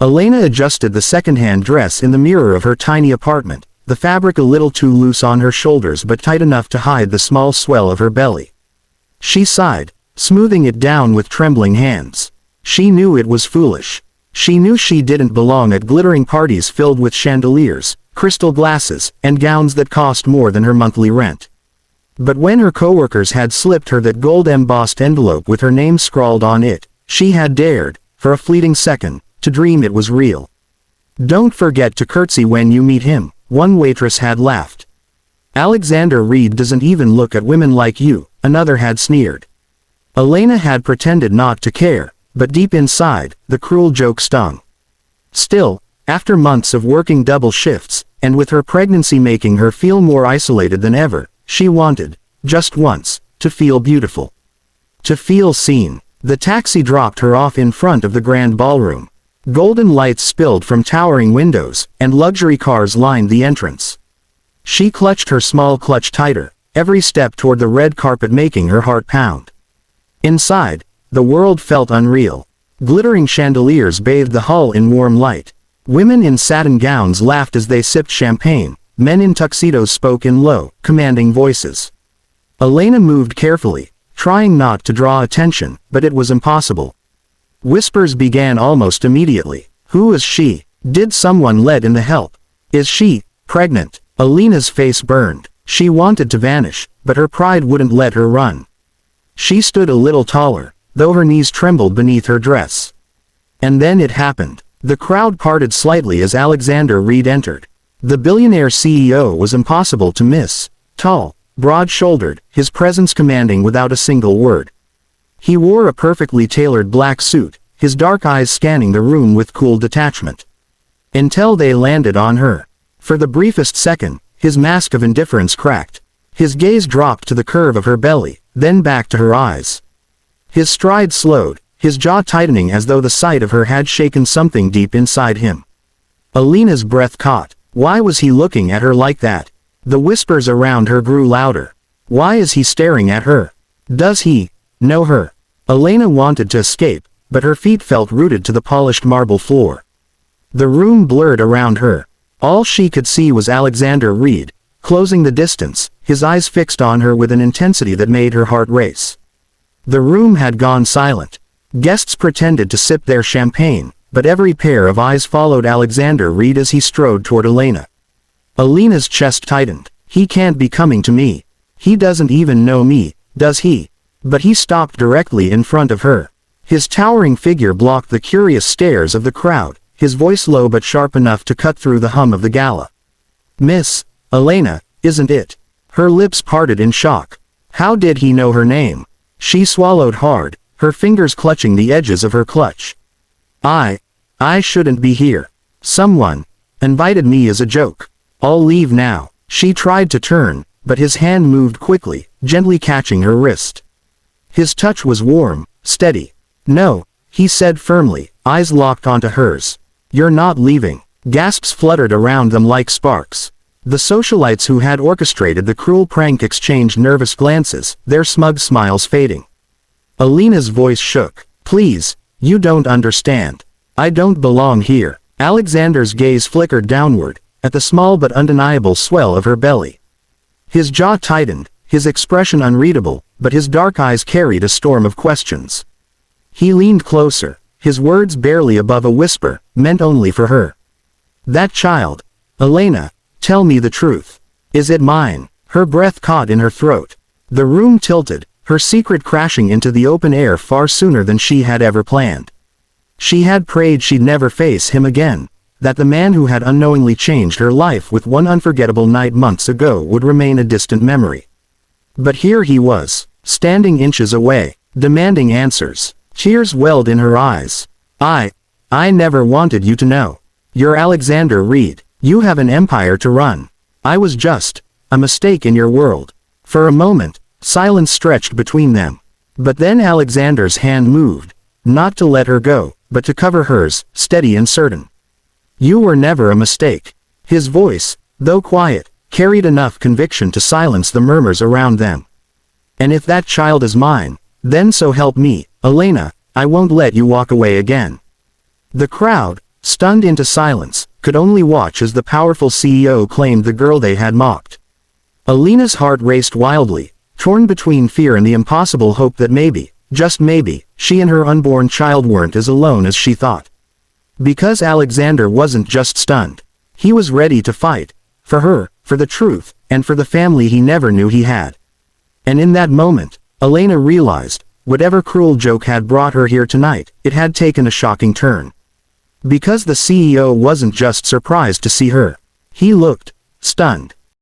Elena adjusted the second-hand dress in the mirror of her tiny apartment, the fabric a little too loose on her shoulders but tight enough to hide the small swell of her belly. She sighed, smoothing it down with trembling hands. She knew it was foolish. She knew she didn't belong at glittering parties filled with chandeliers, crystal glasses, and gowns that cost more than her monthly rent. But when her coworkers had slipped her that gold-embossed envelope with her name scrawled on it, she had dared, for a fleeting second, to dream it was real. "Don't forget to curtsy when you meet him," one waitress had laughed. "Alexander Reed doesn't even look at women like you," another had sneered. Elena had pretended not to care, but deep inside, the cruel joke stung. Still, after months of working double shifts, and with her pregnancy making her feel more isolated than ever, she wanted, just once, to feel beautiful. To feel seen. The taxi dropped her off in front of the grand ballroom. Golden lights spilled from towering windows, and luxury cars lined the entrance. She clutched her small clutch tighter, every step toward the red carpet making her heart pound. Inside, the world felt unreal. Glittering chandeliers bathed the hall in warm light. Women in satin gowns laughed as they sipped champagne. Men in tuxedos spoke in low, commanding voices. Elena moved carefully, trying not to draw attention, but it was impossible. Whispers began almost immediately. Who is she? Did someone let in the help? Is she pregnant? Elena's face burned. She wanted to vanish, but her pride wouldn't let her run. She stood a little taller, though her knees trembled beneath her dress. And then it happened. The crowd parted slightly as Alexander Reed entered. The billionaire CEO was impossible to miss. Tall, broad-shouldered, his presence commanding without a single word. He wore a perfectly tailored black suit, his dark eyes scanning the room with cool detachment. Until they landed on her. For the briefest second, his mask of indifference cracked. His gaze dropped to the curve of her belly, then back to her eyes. His stride slowed, his jaw tightening as though the sight of her had shaken something deep inside him. Elena's breath caught. Why was he looking at her like that? The whispers around her grew louder. Why is he staring at her? Does he know her? Elena wanted to escape, but her feet felt rooted to the polished marble floor. The room blurred around her. All she could see was Alexander Reed, closing the distance, his eyes fixed on her with an intensity that made her heart race. The room had gone silent. Guests pretended to sip their champagne, but every pair of eyes followed Alexander Reed as he strode toward Elena. Elena's chest tightened. He can't be coming to me. He doesn't even know me, does he? But he stopped directly in front of her. His towering figure blocked the curious stares of the crowd, his voice low but sharp enough to cut through the hum of the gala. "Miss Elena, isn't it?" Her lips parted in shock. How did he know her name? She swallowed hard, her fingers clutching the edges of her clutch. I shouldn't be here. Someone invited me as a joke. I'll leave now." She tried to turn, but his hand moved quickly, gently catching her wrist. His touch was warm, steady. "No," he said firmly, eyes locked onto hers. "You're not leaving." Gasps fluttered around them like sparks. The socialites who had orchestrated the cruel prank exchanged nervous glances, their smug smiles fading. Elena's voice shook. "Please, you don't understand. I don't belong here." Alexander's gaze flickered downward, at the small but undeniable swell of her belly. His jaw tightened, his expression unreadable, but his dark eyes carried a storm of questions. He leaned closer, his words barely above a whisper, meant only for her. "That child, Elena, tell me the truth. Is it mine?" Her breath caught in her throat. The room tilted, her secret crashing into the open air far sooner than she had ever planned. She had prayed she'd never face him again, that the man who had unknowingly changed her life with one unforgettable night months ago would remain a distant memory. But here he was, standing inches away, demanding answers. Tears welled in her eyes. I never wanted you to know. You're Alexander Reed. You have an empire to run. I was just a mistake in your world." For a moment, silence stretched between them. But then Alexander's hand moved, not to let her go, but to cover hers, steady and certain. "You were never a mistake." His voice, though quiet, carried enough conviction to silence the murmurs around them. "And if that child is mine, then so help me, Elena, I won't let you walk away again." The crowd, stunned into silence, could only watch as the powerful CEO claimed the girl they had mocked. Alina's heart raced wildly, torn between fear and the impossible hope that maybe, just maybe, she and her unborn child weren't as alone as she thought. Because Alexander wasn't just stunned. He was ready to fight. For her, for the truth, and for the family he never knew he had. And in that moment, Elena realized, whatever cruel joke had brought her here tonight, it had taken a shocking turn. Because the CEO wasn't just surprised to see her. He looked stunned.